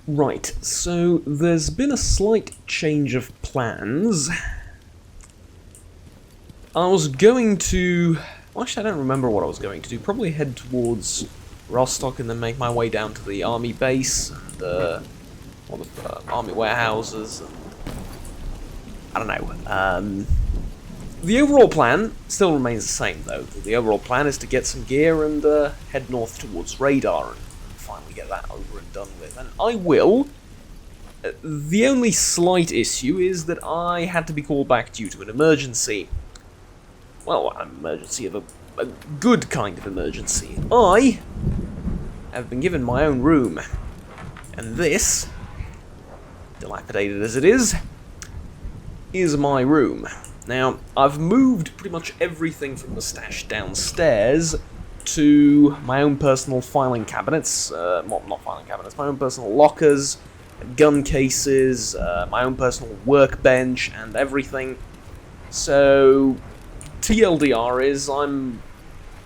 Right, so there's been a slight change of plans. I was going to... Well, actually, I don't remember what I was going to do. Probably head towards Rostock and then make my way down to the army base and all the army warehouses. And, I don't know. The overall plan still remains the same, though. The overall plan is to get some gear and head north towards Radar and finally get that over and done with. And I will. The only slight issue is that I had to be called back due to an emergency. Well, an emergency of a good kind of emergency. I have been given my own room. And this, dilapidated as it is my room. Now, I've moved pretty much everything from the stash downstairs to my own personal filing cabinets, well, not filing cabinets, my own personal lockers, gun cases, my own personal workbench, and everything. So, TLDR is, I'm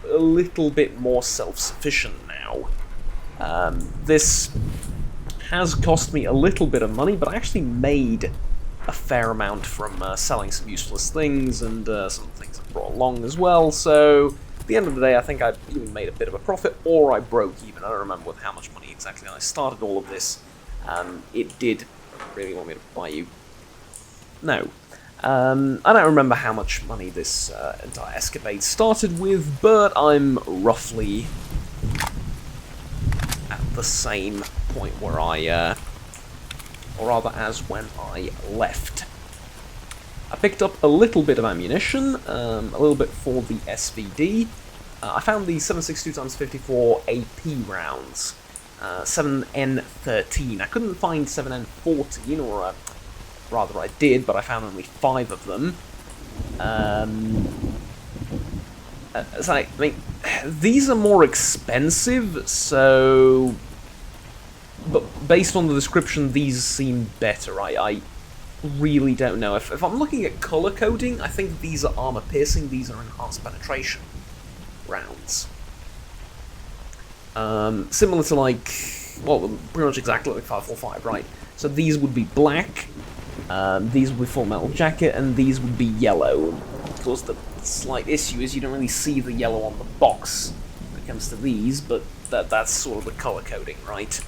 a little bit more self-sufficient now. This has cost me a little bit of money, but I actually made a fair amount from selling some useless things and some things I brought along as well, so at the end of the day I think I even made a bit of a profit, or I broke even. I don't remember with how much money exactly I started all of this. It did really want me to buy you. No. I don't remember how much money this entire escapade started with, but I'm roughly at the same point where I or rather as when I left. I picked up a little bit of ammunition, a little bit for the SVD. I found the 7.62x54 AP rounds, 7N13. I couldn't find 7N14, or rather I did, but I found only 5 of them. So I mean, these are more expensive, so... But based on the description, these seem better. I really don't know. If I'm looking at color coding, I think these are armor piercing, these are enhanced penetration rounds. Similar to like, well, pretty much exactly like 545, right? So these would be black, these would be full metal jacket, and these would be yellow. Of course, the slight issue is you don't really see the yellow on the box when it comes to these, but that's sort of the color coding, right?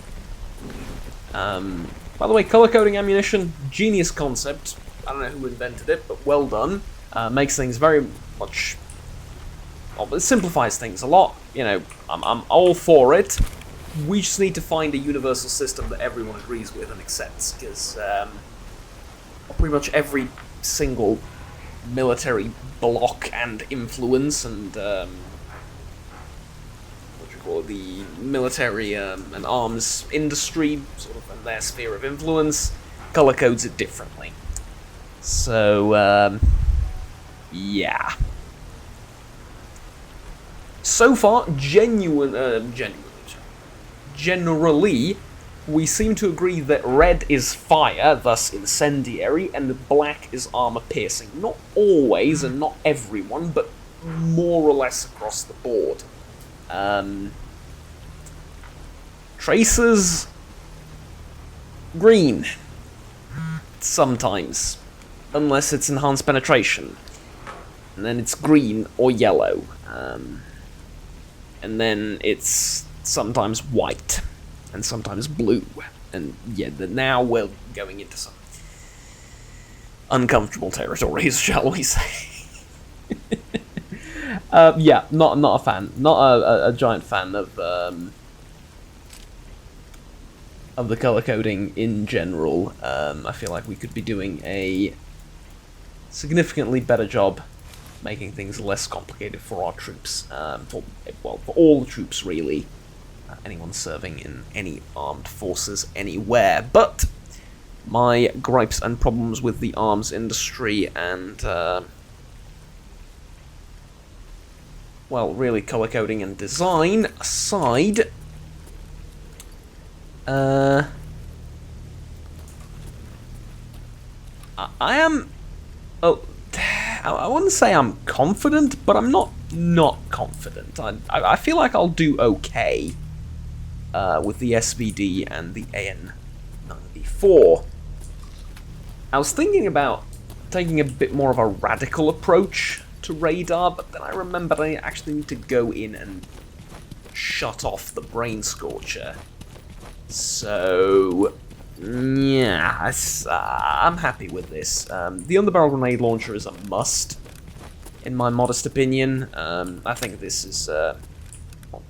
By the way, color coding ammunition, genius concept. I don't know who invented it, but well done. Makes things very much... Well, it simplifies things a lot. You know, I'm all for it. We just need to find a universal system that everyone agrees with and accepts, because pretty much every single military block and influence and the military and arms industry, sort of, and their sphere of influence, color codes it differently. So, yeah. So far, generally, we seem to agree that red is fire, thus incendiary, and black is armor piercing. Not always, and not everyone, but more or less across the board. Tracers, green, sometimes, unless it's enhanced penetration, and then it's green or yellow, and then it's sometimes white, and sometimes blue, and yeah, now we're going into some uncomfortable territories, shall we say. Yeah, not a fan. Not a giant fan of the color coding in general. I feel like we could be doing a significantly better job making things less complicated for our troops. For all the troops, really. Anyone serving in any armed forces anywhere. But my gripes and problems with the arms industry and... well, really, color coding and design aside, I am... Oh, I wouldn't say I'm confident, but I'm not confident. I feel like I'll do okay with the SVD and the 94. I was thinking about taking a bit more of a radical approach to radar, but then I remembered I actually need to go in and shut off the Brain Scorcher. So, yeah, I'm happy with this. The underbarrel grenade launcher is a must, in my modest opinion. I think this is, well,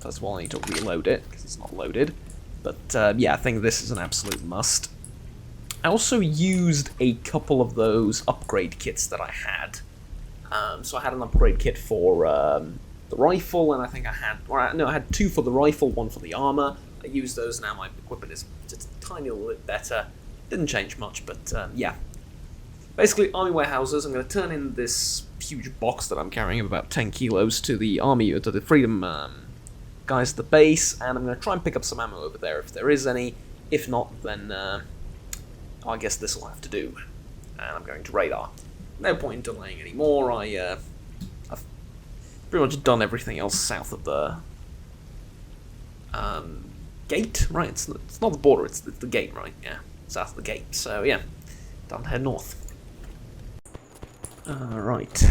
first of all I need to reload it, because it's not loaded. But, yeah, I think this is an absolute must. I also used a couple of those upgrade kits that I had. So I had an upgrade kit for the rifle, and I think I had two for the rifle, one for the armor. I used those, now my equipment is just a tiny little bit better. Didn't change much, but yeah. Basically, army warehouses, I'm going to turn in this huge box that I'm carrying of about 10 kilos to the army, to the Freedom guys at the base, and I'm going to try and pick up some ammo over there if there is any. If not, then I guess this will have to do. And I'm going to radar. No point in delaying anymore. I've pretty much done everything else south of the gate, right? It's not the border, it's the gate, right? Yeah, south of the gate. So yeah, time to head north. Right.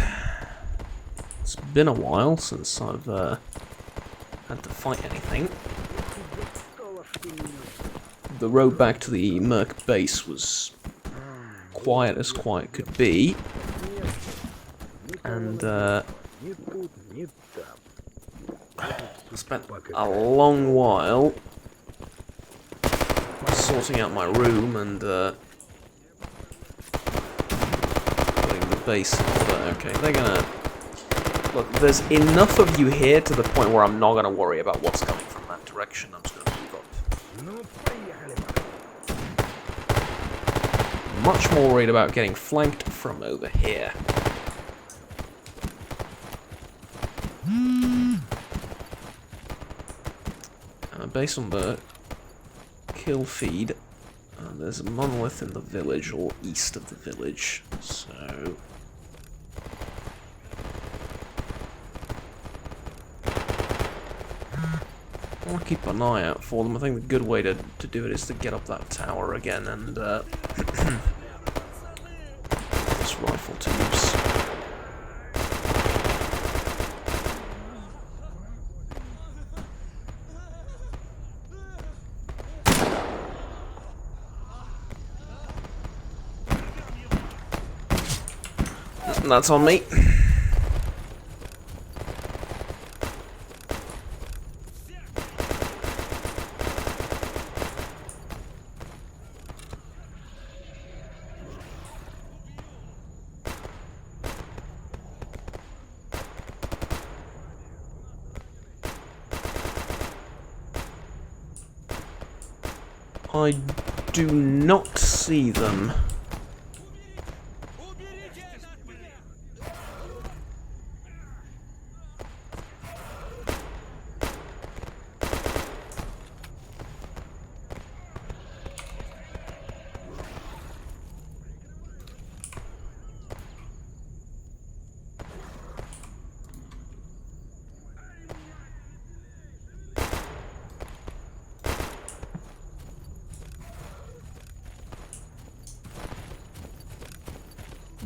It's been a while since I've had to fight anything. The road back to the Merc base was quiet as quiet could be, and spent a long while sorting out my room and putting the base in order. Okay, they're gonna... Look, there's enough of you here to the point where I'm not gonna worry about what's coming from that direction. I'm just gonna move up. Much more worried about getting flanked from over here. Based on the kill feed, there's a monolith in the village, or east of the village, so... I want to keep an eye out for them. I think the good way to do it is to get up that tower again and this rifle to use. That's on me. I do not see them.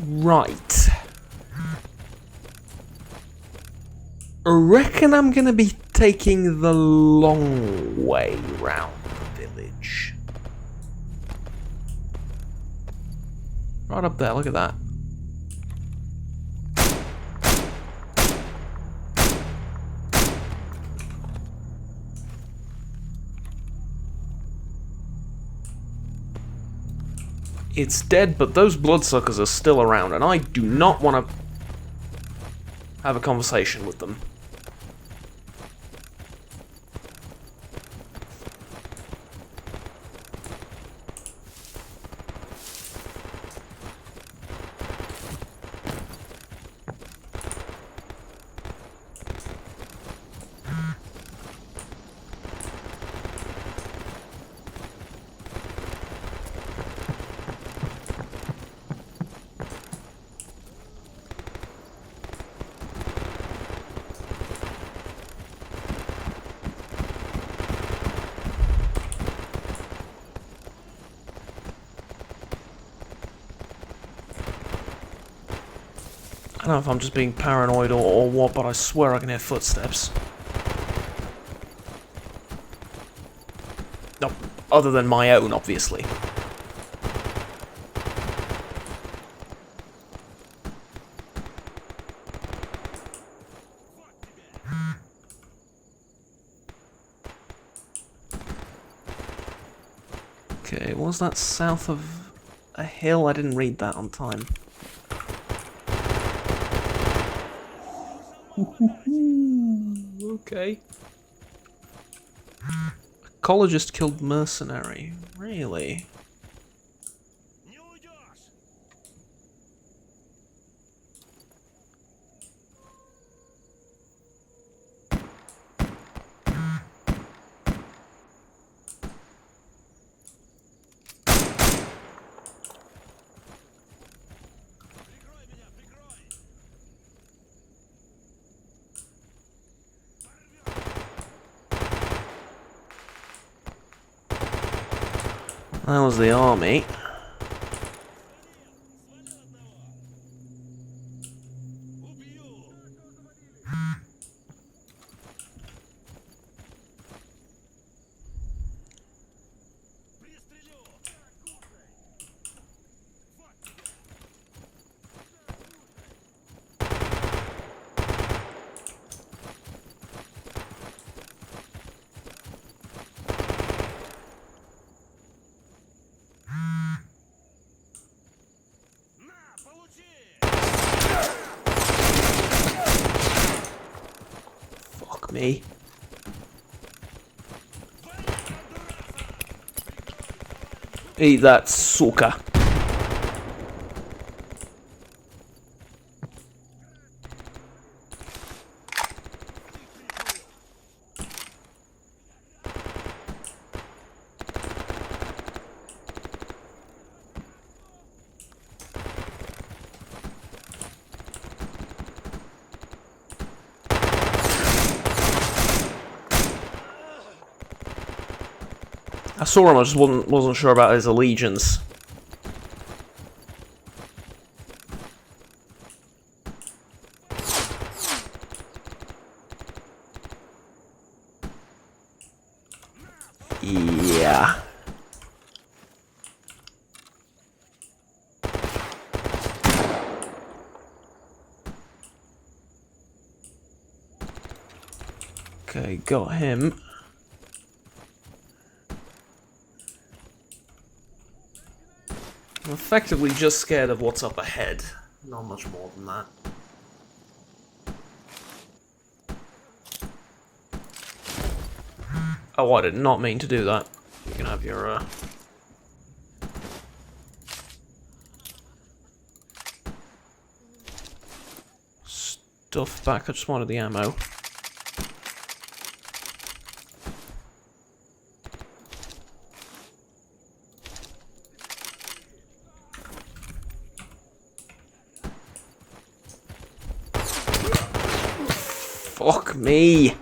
Right. I reckon I'm gonna be taking the long way round the village. Right up there, look at that. It's dead, but those bloodsuckers are still around, and I do not want to have a conversation with them. I don't know if I'm just being paranoid or what, but I swear I can hear footsteps. No, other than my own, obviously. Okay, was that south of a hill? I didn't read that on time. Okay. Ecologist killed mercenary. Really? That was the army. Fuck me. Eat that, suka. I saw him, I just wasn't sure about his allegiance. Yeah. Okay, got him. I'm effectively just scared of what's up ahead. Not much more than that. Oh, I did not mean to do that. You can have your, stuff back. I just wanted the ammo. Fuck me!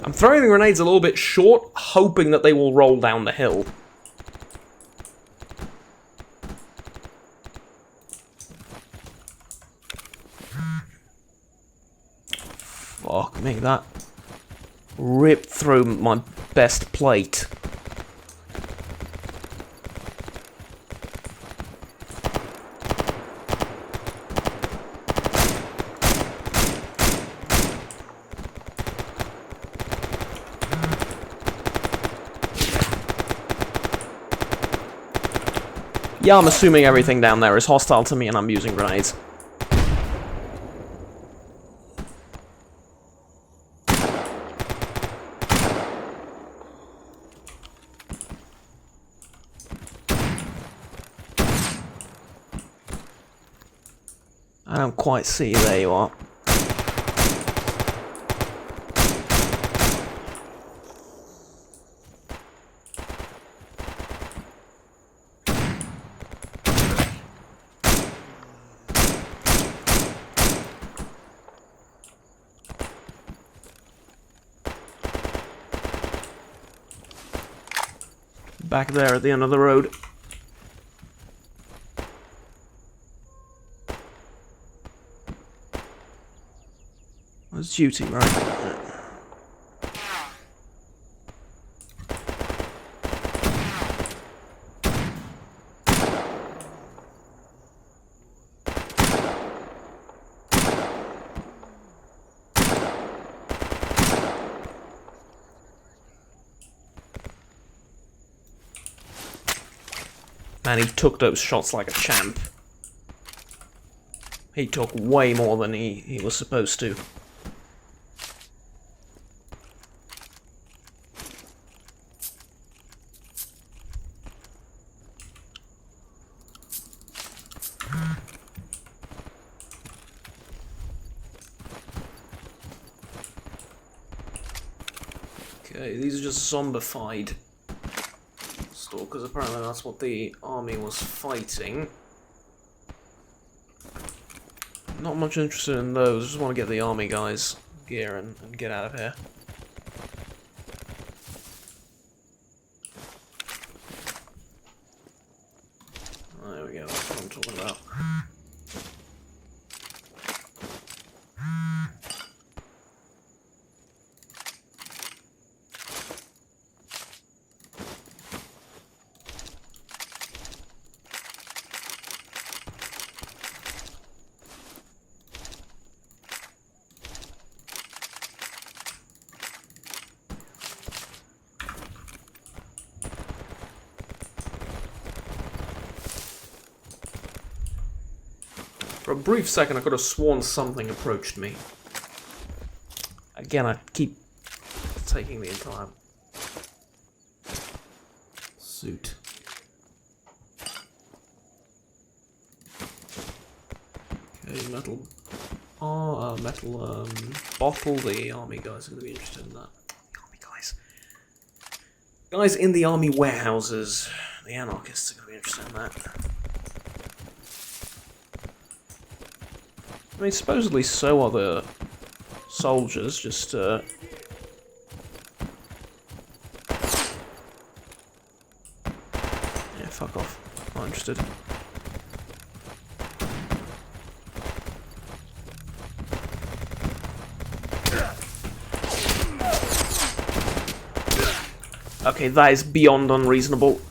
I'm throwing the grenades a little bit short, hoping that they will roll down the hill. Fuck me, that ripped through my best plate. Yeah, I'm assuming everything down there is hostile to me and I'm using grenades. I don't quite see you, there you are. back there at the end of the road. That's duty, right? Man, he took those shots like a champ. He took way more than he was supposed to. Okay, these are just zombified stalkers. Apparently that's what the army was fighting. Not much interested in those. Just want to get the army guys gear and get out of here. There we go, that's what I'm talking about. For a brief second, I could have sworn something approached me. Again, I keep taking the entire suit. Okay, metal bottle. The army guys are going to be interested in that. Army guys. Guys in the army warehouses. The anarchists are going to be interested in that. I mean, supposedly so are the soldiers, just, yeah, fuck off. Not interested. Okay, that is beyond unreasonable.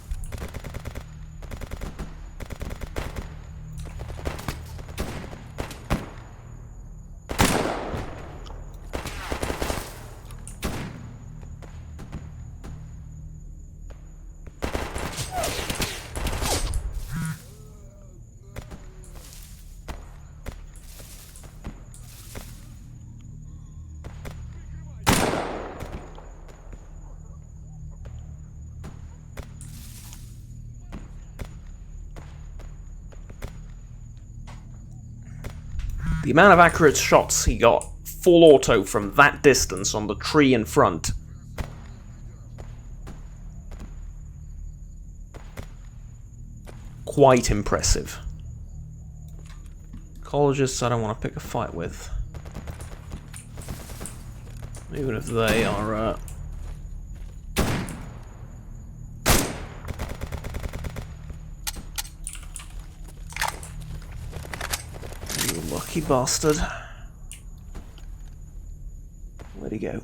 The amount of accurate shots he got, full auto from that distance on the tree in front. Quite impressive. Ecologists I don't want to pick a fight with. Even if they are, you lucky bastard. Where'd he go?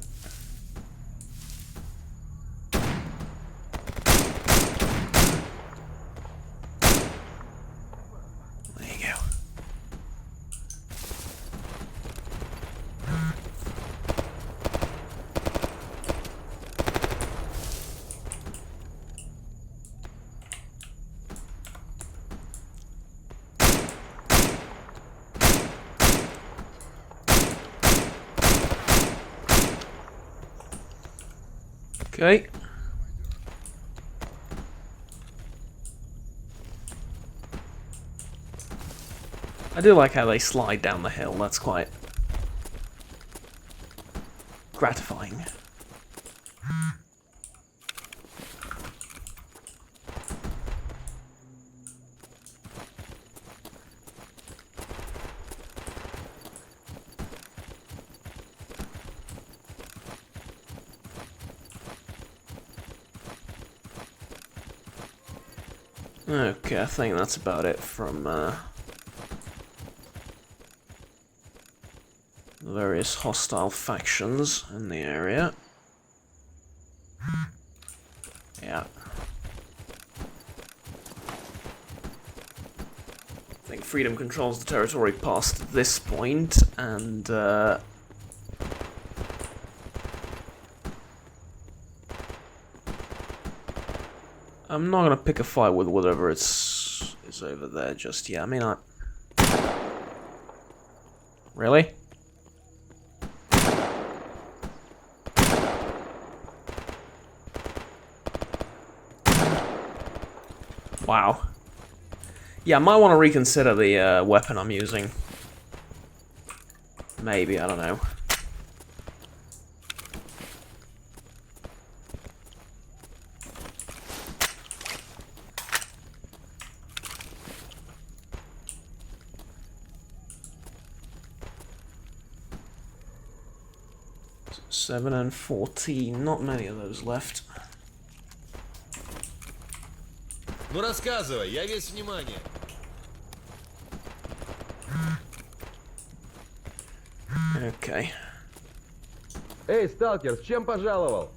There you go. Okay. I do like how they slide down the hill, that's quite gratifying. Okay, I think that's about it from various hostile factions in the area. Yeah. I think Freedom controls the territory past this point, and I'm not gonna pick a fight with whatever is over there just yet. I mean, really? Wow. Yeah, I might want to reconsider the weapon I'm using. Maybe, I don't know. So 7 and 14, not many of those left. Ну рассказывай, я весь внимание. Okay. Эй, сталкер, с чем пожаловал?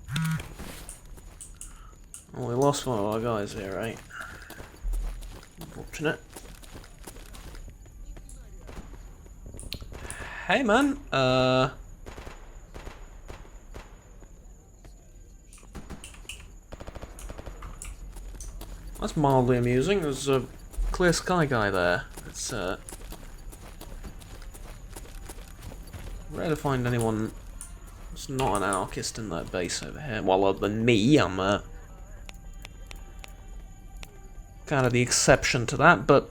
Well, we lost one of our guys here, right? Unfortunate. Hey, man. That's mildly amusing. There's a clear sky guy there. It's rare to find anyone that's not an anarchist in that base over here. Well, other than me, I'm kind of the exception to that, but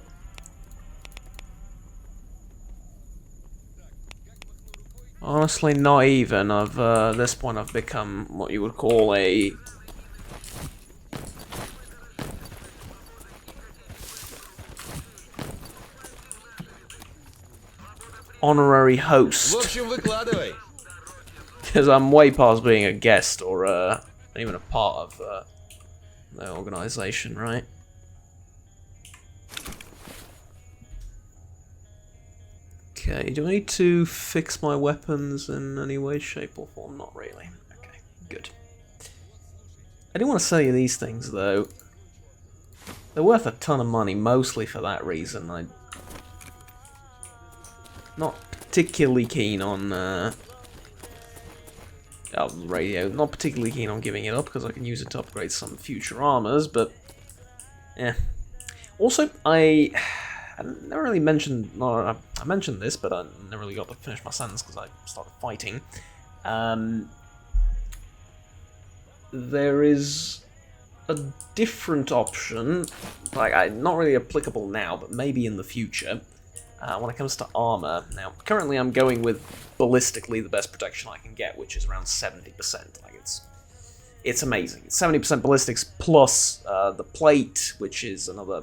honestly, not even. At this point, I've become what you would call a honorary host. В общем, выкладывай. Because I'm way past being a guest or even a part of the organization, right? Okay, do I need to fix my weapons in any way, shape, or form? Not really. Okay, good. I do want to sell you these things, though. They're worth a ton of money, mostly for that reason. I'm not particularly keen on radio. Not particularly keen on giving it up because I can use it to upgrade some future armors, but yeah. Also, I never really mentioned. No, I mentioned this, but I never really got to finish my sentence because I started fighting. There is a different option, like not really applicable now, but maybe in the future. When it comes to armor, now currently I'm going with ballistically the best protection I can get, which is around 70%. Like it's amazing. It's 70% ballistics plus the plate, which is another,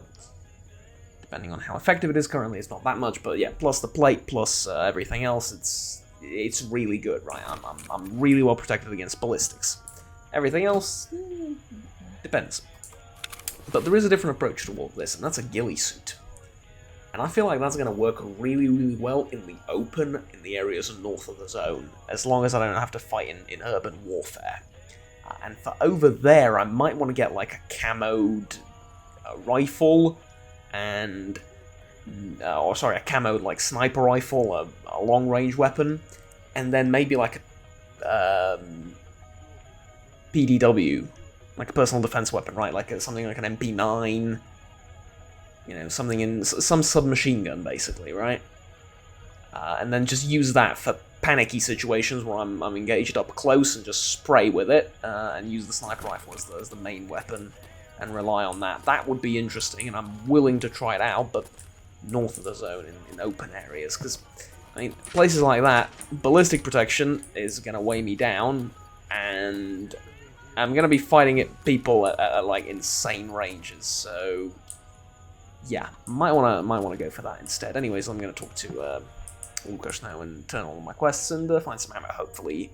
depending on how effective it is. Currently, it's not that much, but yeah, plus the plate plus everything else, it's really good, right? I'm really well protected against ballistics. Everything else depends. But there is a different approach to all of this, and that's a ghillie suit. And I feel like that's going to work really, really well in the open, in the areas north of the zone, as long as I don't have to fight in urban warfare. And for over there, I might want to get like a camoed rifle, and a camoed like sniper rifle, a long-range weapon, and then maybe like a PDW, like a personal defense weapon, right? Like something like an MP9. You know, something in some submachine gun, basically, right? And then just use that for panicky situations where I'm engaged up close and just spray with it, and use the sniper rifle as the main weapon, and rely on that. That would be interesting, and I'm willing to try it out, but north of the zone in open areas, because I mean, places like that, ballistic protection is going to weigh me down, and I'm going to be fighting people at like insane ranges, so yeah, might want to go for that instead. Anyways, I'm going to talk to Lucas now and turn all my quests and find some ammo, hopefully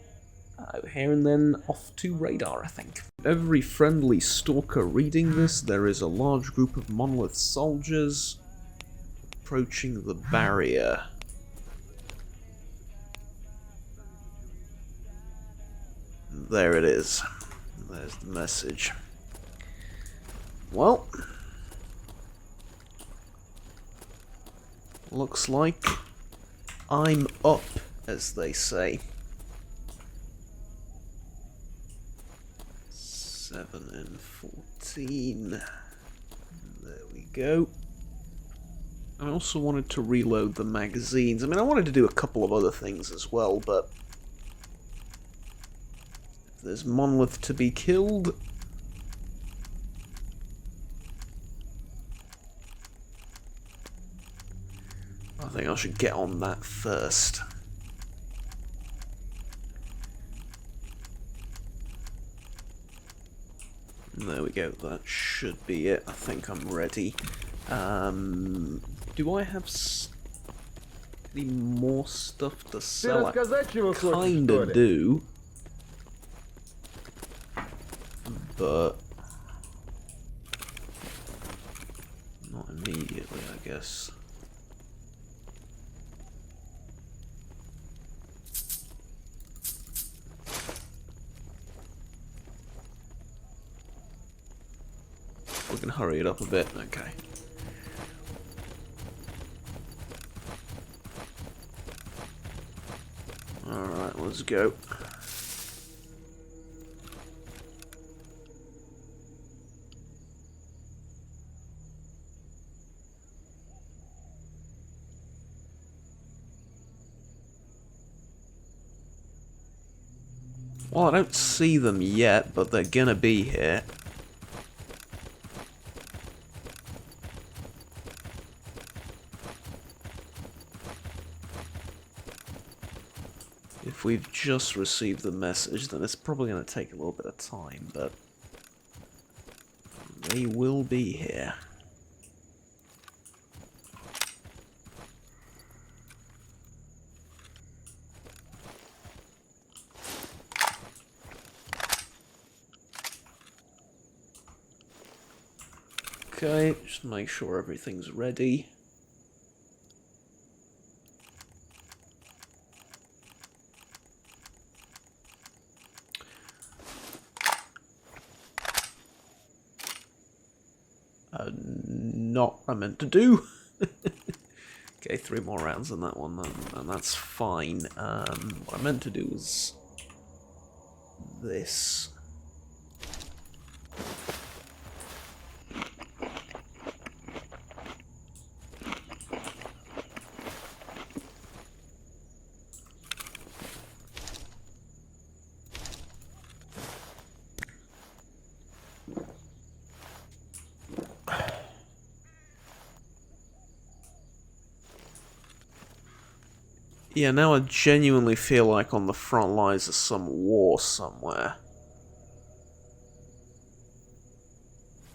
over here and then off to radar, I think. Every friendly stalker reading this, there is a large group of monolith soldiers approaching the barrier. There it is. There's the message. Well, looks like I'm up, as they say. 7 and 14. There we go. I also wanted to reload the magazines. I mean, I wanted to do a couple of other things as well, but if there's monolith to be killed, I think I should get on that first. There we go, that should be it. I think I'm ready. Do I have any more stuff to sell? I kinda do. But not immediately, I guess. We can hurry it up a bit, okay. Alright, let's go. Well, I don't see them yet, but they're gonna be here. If we've just received the message, then it's probably going to take a little bit of time, but they will be here. Okay, just make sure everything's ready. Not what I meant to do. Okay, 3 more rounds on that one, and that's fine. What I meant to do was this. Yeah, now I genuinely feel like on the front lines of some war somewhere.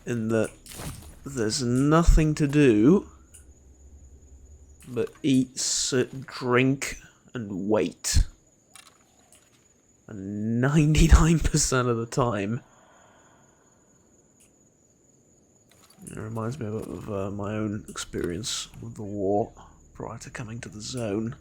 In that there's nothing to do but eat, sit, drink, and wait. And 99% of the time. It reminds me of my own experience with the war prior to coming to the zone.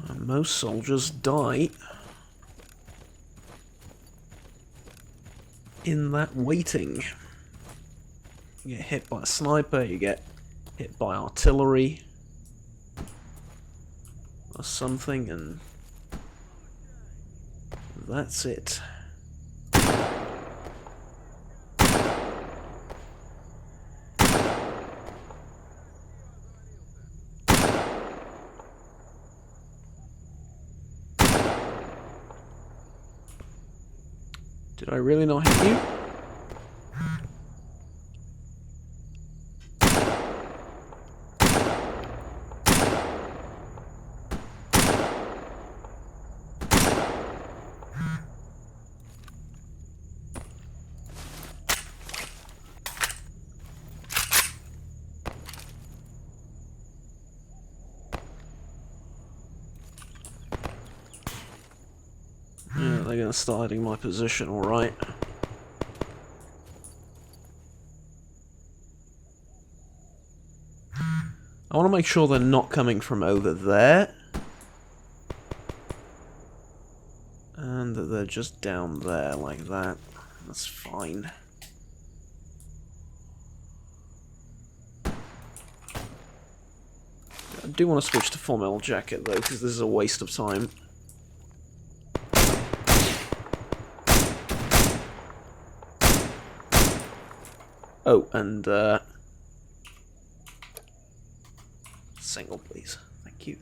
And most soldiers die in that waiting. You get hit by a sniper, you get hit by artillery or something, and that's it. Did I really not hit you? they're gonna start hitting my position, alright. I want to make sure they're not coming from over there. And that they're just down there like that. That's fine. I do want to switch to full metal jacket though, because this is a waste of time. Oh, and single, please. Thank you.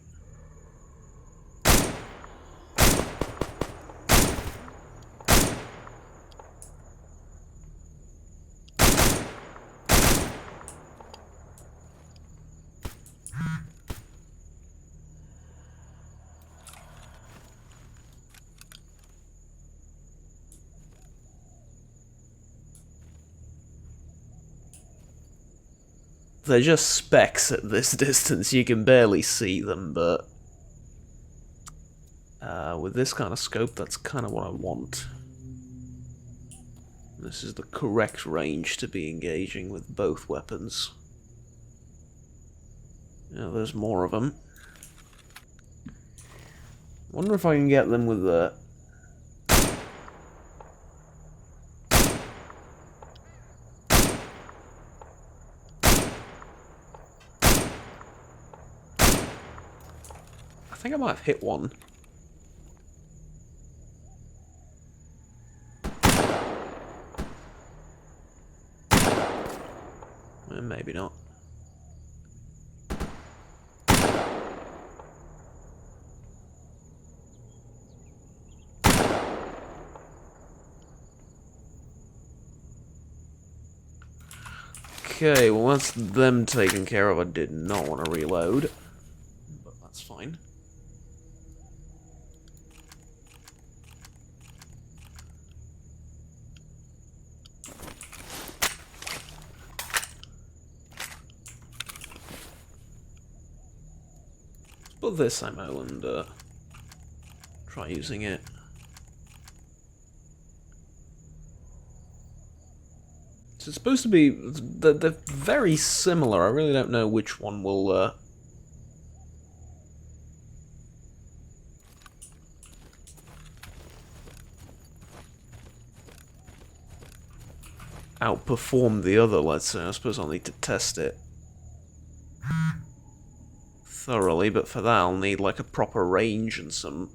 They're just specks at this distance, you can barely see them, but with this kind of scope, that's kind of what I want. This is the correct range to be engaging with both weapons. Yeah, there's more of them. Wonder if I can get them with the... I think I might have hit one. Maybe not. Okay, well that's them taken care of. I did not want to reload, but that's fine. Put this ammo and try using it. So it's supposed to be... They're very similar. I really don't know which one will... outperform the other, let's say. I suppose I'll need to test it thoroughly, but for that I'll need like a proper range and some...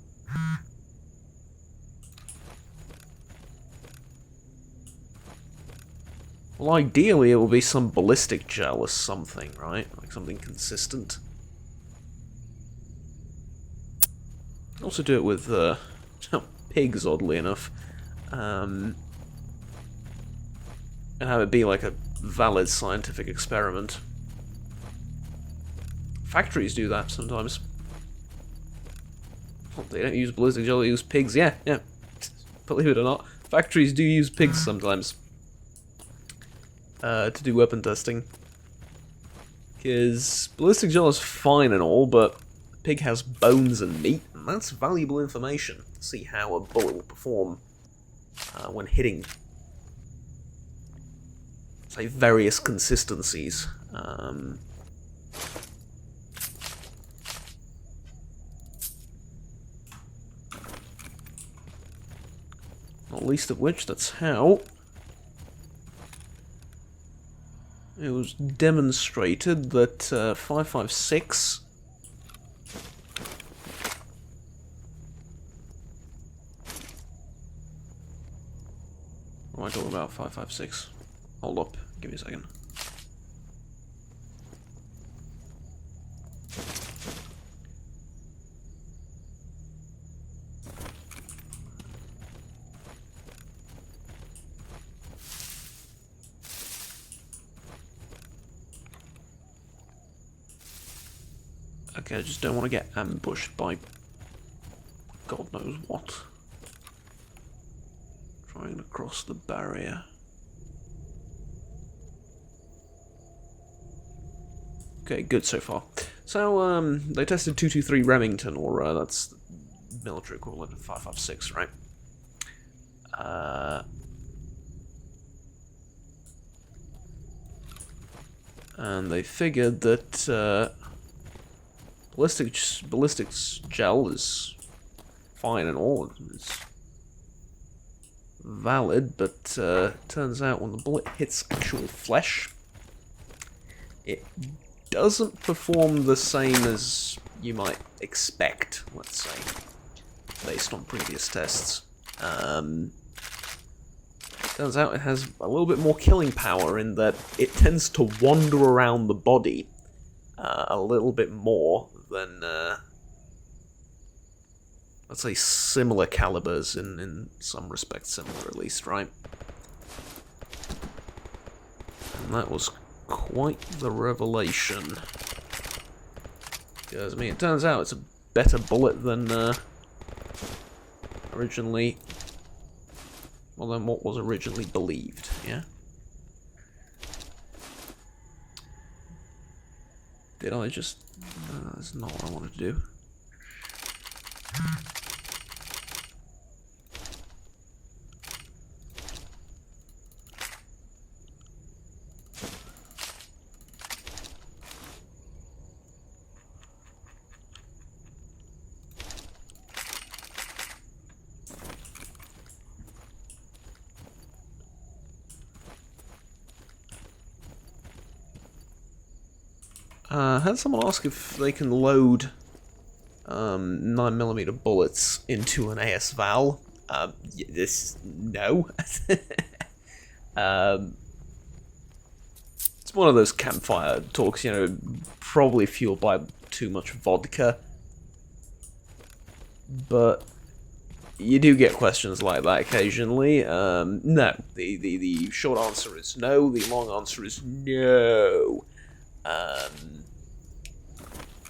Well, ideally it will be some ballistic gel or something, right? Like something consistent. Also do it with pigs, oddly enough. And have it be like a valid scientific experiment. Factories do that sometimes. Well, they don't use ballistic gel, they use pigs. Yeah. Believe it or not, factories do use pigs sometimes. To do weapon testing. Because ballistic gel is fine and all, but pig has bones and meat, and that's valuable information to see how a bullet will perform when hitting, say, various consistencies. Not least of which, that's how it was demonstrated that 5.56 what am I talking about? 5.56. Hold up, give me a second. Okay, I just don't want to get ambushed by God knows what. Trying to cross the barrier. Okay, good so far. So, they tested 223 Remington, or that's the military equivalent of 5.56, right? And they figured that ballistics gel is fine and all. It's valid, but turns out when the bullet hits actual flesh, it doesn't perform the same as you might expect, let's say, based on previous tests. Turns out it has a little bit more killing power in that it tends to wander around the body a little bit more than, let's say, similar calibers, in some respects similar at least, right? And that was quite the revelation. Because, I mean, it turns out it's a better bullet than originally... Well, than what was originally believed, yeah? Did I just... that's not what I wanted to do. Had someone ask if they can load 9mm bullets into an AS Val. No. It's one of those campfire talks, you know, probably fueled by too much vodka. But you do get questions like that occasionally. No. The short answer is no. The long answer is no.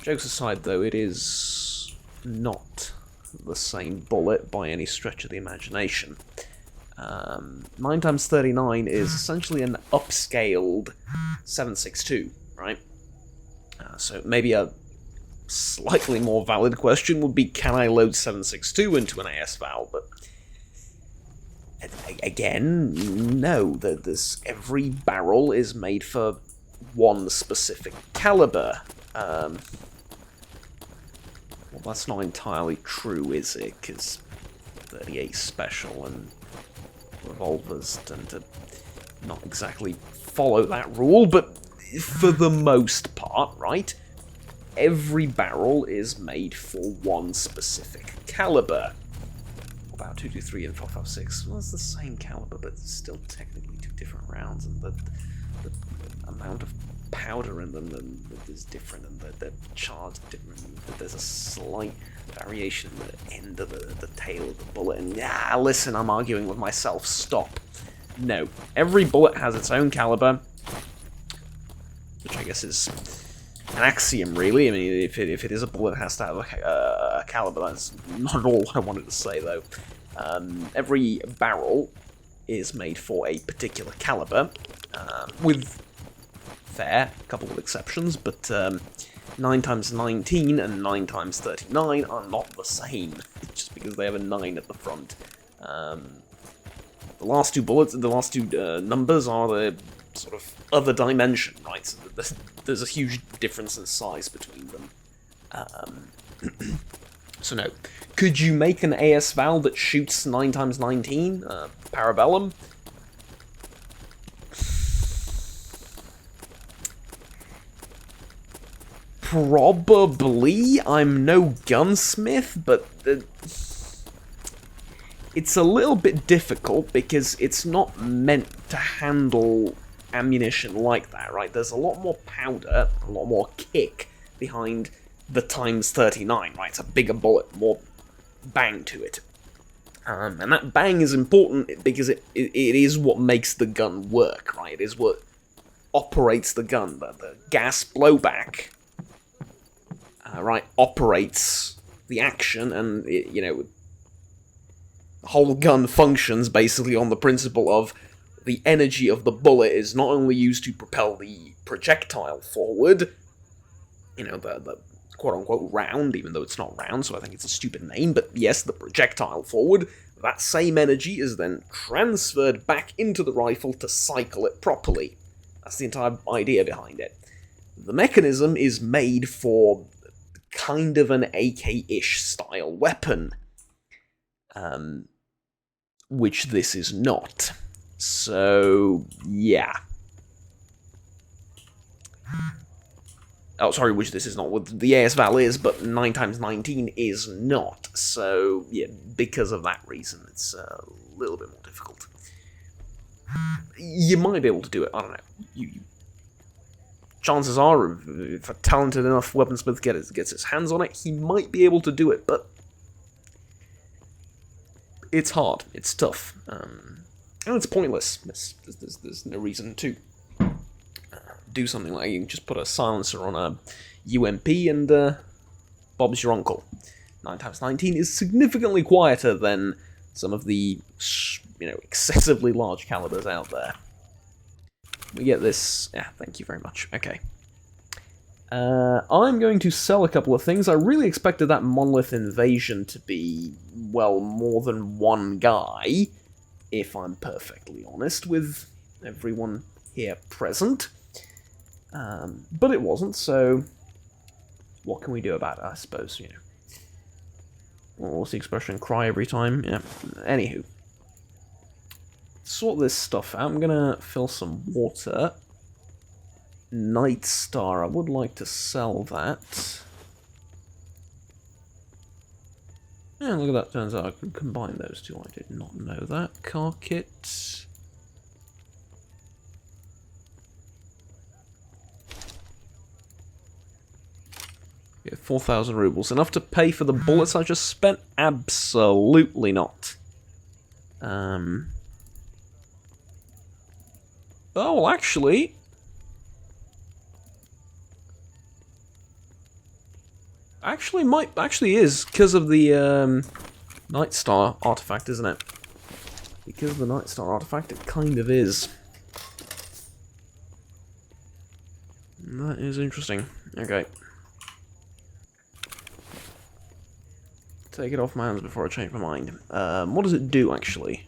Jokes aside, though, it is not the same bullet by any stretch of the imagination. 9x39 is essentially an upscaled 7.62, right? So maybe a slightly more valid question would be, can I load 7.62 into an AS Val? But again, no. There's every barrel is made for one specific caliber. Well, that's not entirely true, is it? Because 38 special and revolvers tend to not exactly follow that rule, but for the most part, right? Every barrel is made for one specific caliber. About 223 and 456. Well, it's the same caliber, but it's still technically two different rounds, and the amount of powder in them is different, and they're charged different. There's a slight variation in the end of the tail of the bullet. And listen, I'm arguing with myself. Stop. No, every bullet has its own caliber, which I guess is an axiom, really. I mean, if it is a bullet, it has to have a caliber. That's not at all what I wanted to say, though. Every barrel is made for a particular caliber, with a couple of exceptions, but 9x19 and 9x39 are not the same, just because they have a 9 at the front. The last two numbers are the sort of other dimension, right? So there's a huge difference in size between them. So no. Could you make an AS Val that shoots 9x19, Parabellum? Probably. I'm no gunsmith, but it's a little bit difficult because it's not meant to handle ammunition like that, right? There's a lot more powder, a lot more kick behind the ×39, right? It's a bigger bullet, more bang to it. And that bang is important because it is what makes the gun work, right? It is what operates the gun. The gas blowback, right, operates the action, and the whole gun functions basically on the principle of the energy of the bullet is not only used to propel the projectile forward, the quote-unquote round, even though it's not round, so I think it's a stupid name, but yes, the projectile forward, That same energy is then transferred back into the rifle to cycle it properly. That's the entire idea behind it. The mechanism is made for kind of an AK-ish style weapon, which this is not. So, yeah. Oh, sorry, which this is not. What the AS-Val is, but 9x19 is not. So, yeah, because of that reason, it's a little bit more difficult. You might be able to do it, I don't know. Chances are, if a talented enough weaponsmith gets his hands on it, he might be able to do it, but it's hard, it's tough, and it's pointless. There's no reason to do something like you can just put a silencer on a UMP and Bob's your uncle. 9x19 is significantly quieter than some of the, excessively large calibers out there. We get this. Yeah, thank you very much. Okay. I'm going to sell a couple of things. I really expected that monolith invasion to be, well, more than one guy, if I'm perfectly honest with everyone here present. But it wasn't, so what can we do about it, I suppose, What's the expression? Cry every time? Yeah. Anywho. Sort this stuff out. I'm gonna fill some water. Night Star. I would like to sell that. Yeah, look at that. Turns out I can combine those two. I did not know that. Car kit. Yeah, 4,000 rubles. Enough to pay for the bullets I just spent? Absolutely not. Oh, well, actually... Actually is, because of the, Night Star artifact, isn't it? Because of the Night Star artifact, it kind of is. That is interesting. Okay. Take it off my hands before I change my mind. What does it do, actually?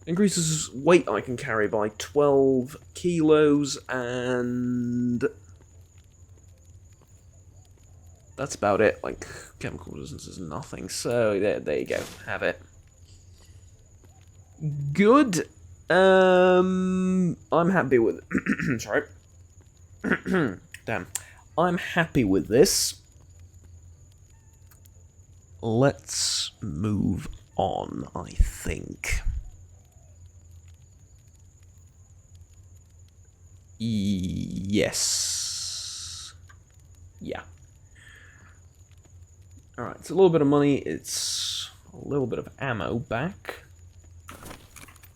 Increases weight I can carry by 12 kilos, and... that's about it. Like, chemical resistance is nothing, so there you go. Have it. Good. I'm happy with it. Sorry. Damn. I'm happy with this. Let's move on, I think. Yes. Yeah. Alright, it's a little bit of money, it's a little bit of ammo back,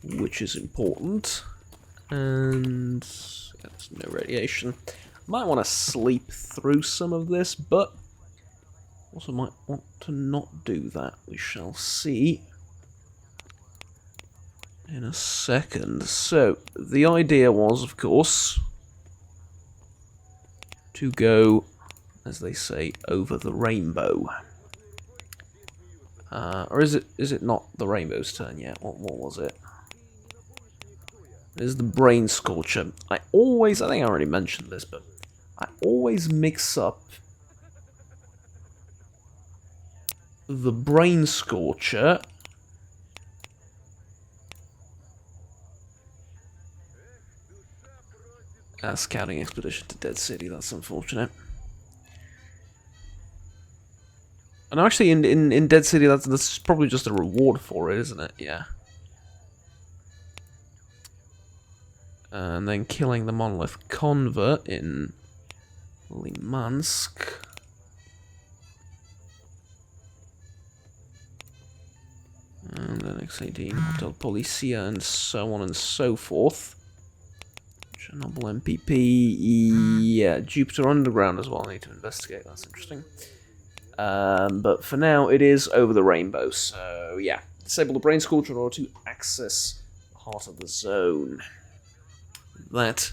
which is important, and that's no radiation. Might want to sleep through some of this, but also might want to not do that. We shall see in a second. So, the idea was, of course, to go, as they say, over the rainbow. Or is it not the rainbow's turn yet? What was it? This is the brain scorcher. I think I already mentioned this, but I always mix up the brain scorcher scouting expedition to Dead City. That's unfortunate. And actually, in Dead City, that's probably just a reward for it, isn't it? Yeah. And then killing the monolith convert in Limansk. And then X18, Hotel Policia, and so on and so forth. Chernobyl MPP. Yeah, Jupiter Underground as well. I need to investigate. That's interesting. But for now, it is over the rainbow. So, yeah. Disable the brain scorcher in order to access the heart of the zone. That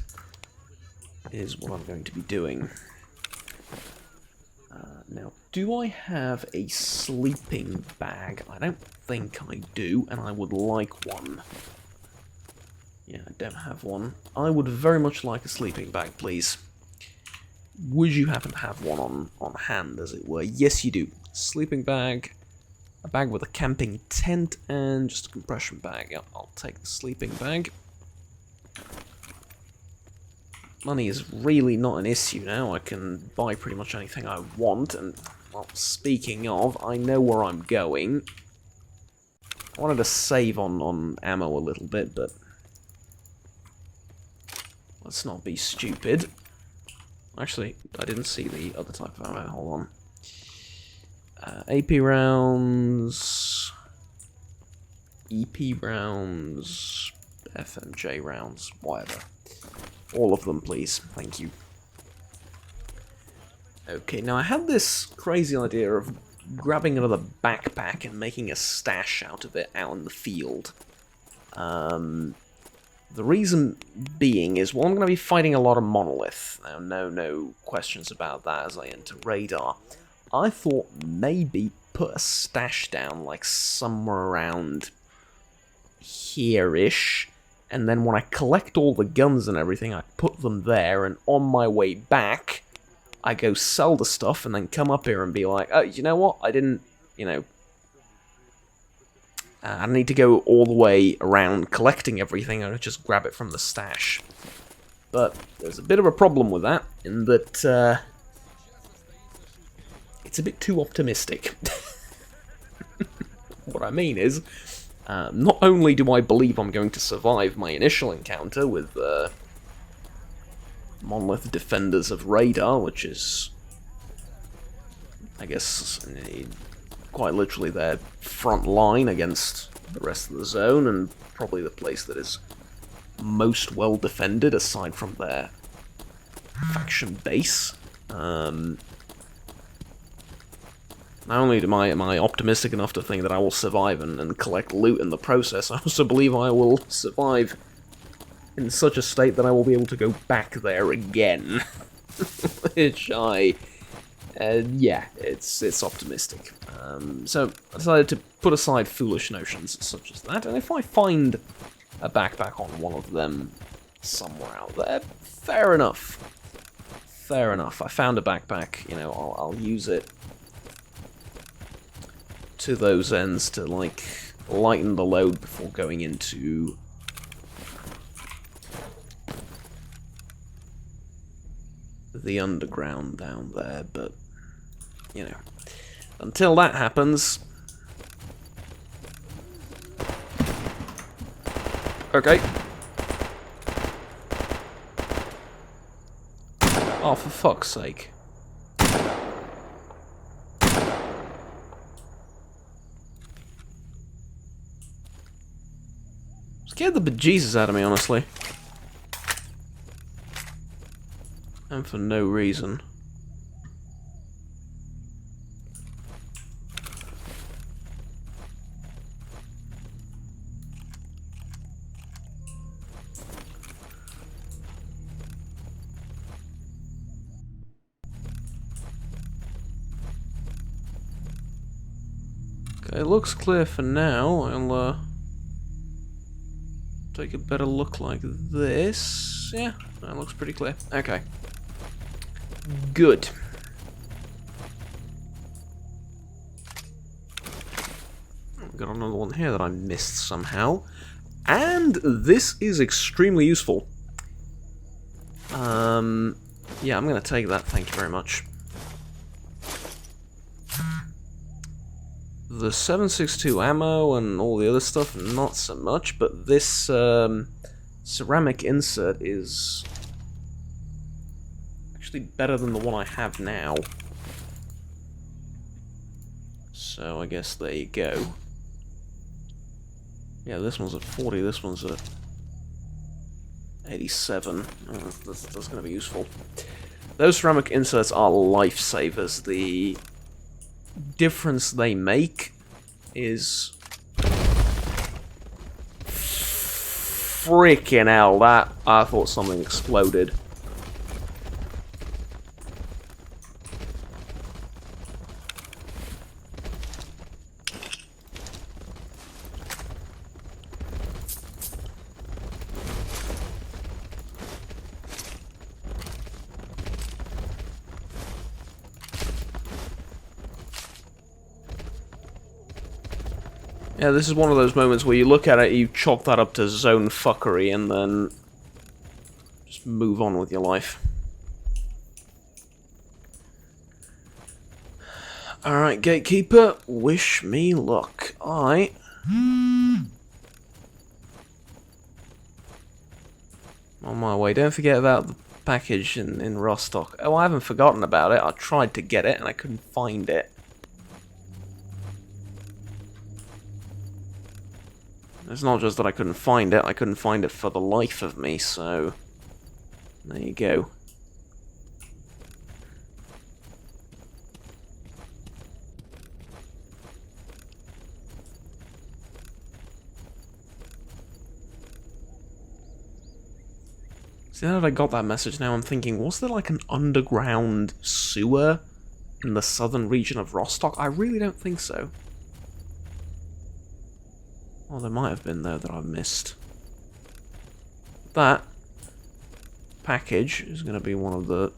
is what I'm going to be doing. Now, do I have a sleeping bag? I don't think I do, and I would like one. Yeah, I don't have one. I would very much like a sleeping bag, please. Would you happen to have one on hand, as it were? Yes, you do. Sleeping bag, a bag with a camping tent, and just a compression bag. Yep, I'll take the sleeping bag. Money is really not an issue now. I can buy pretty much anything I want, and, well, speaking of, I know where I'm going. I wanted to save on ammo a little bit, but let's not be stupid. Actually, I didn't see the other type of ammo. Hold on. AP rounds, EP rounds, FMJ rounds, whatever. All of them, please. Thank you. Okay, now I had this crazy idea of grabbing another backpack and making a stash out of it out in the field. The reason being is, well, I'm going to be fighting a lot of monolith. Now, no questions about that as I enter radar. I thought maybe put a stash down, like somewhere around here-ish, and then when I collect all the guns and everything, I put them there, and on my way back, I go sell the stuff, and then come up here and be like, oh, you know what, I didn't, I need to go all the way around collecting everything, and just grab it from the stash. But there's a bit of a problem with that, in that it's a bit too optimistic. What I mean is, not only do I believe I'm going to survive my initial encounter with Monolith Defenders of Radar, which is, I guess, quite literally their front line against the rest of the zone, and probably the place that is most well defended aside from their faction base. Not only am I optimistic enough to think that I will survive and collect loot in the process, I also believe I will survive in such a state that I will be able to go back there again. Which yeah, it's optimistic. So I decided to put aside foolish notions such as that, and if I find a backpack on one of them somewhere out there, fair enough. Fair enough. I found a backpack, I'll use it to those ends to, like, lighten the load before going into the underground down there, but, until that happens... Okay. Oh, for fuck's sake. Scared the bejesus out of me, honestly. And for no reason. Okay, it looks clear for now. I'll take a better look like this. Yeah, that looks pretty clear. Okay. Good. Got another one here that I missed somehow. And this is extremely useful. Yeah, I'm gonna take that, thank you very much. The 7.62 ammo and all the other stuff, not so much, but this ceramic insert is actually better than the one I have now. So I guess there you go. Yeah, this one's at 40, this one's at 87. That's going to be useful. Those ceramic inserts are lifesavers. The difference they make is... freaking hell, that... I thought something exploded. Yeah, this is one of those moments where you look at it, you chalk that up to zone fuckery, and then just move on with your life. Alright, Gatekeeper, wish me luck. On my way. Don't forget about the package in Rostock. Oh, I haven't forgotten about it. I tried to get it and I couldn't find it. It's not just that I couldn't find it for the life of me, so there you go. See, now that I got that message, now I'm thinking, was there like an underground sewer in the southern region of Rostock? I really don't think so. Well, there might have been, though, that I've missed. That package is going to be one of the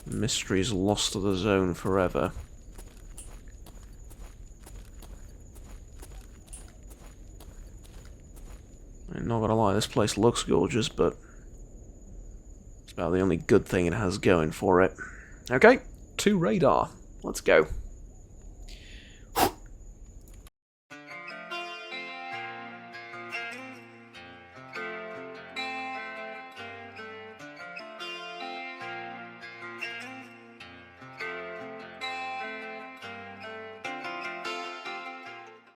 mysteries lost to the zone forever. I'm not gonna lie, this place looks gorgeous, but it's about the only good thing it has going for it. Okay, to radar. Let's go.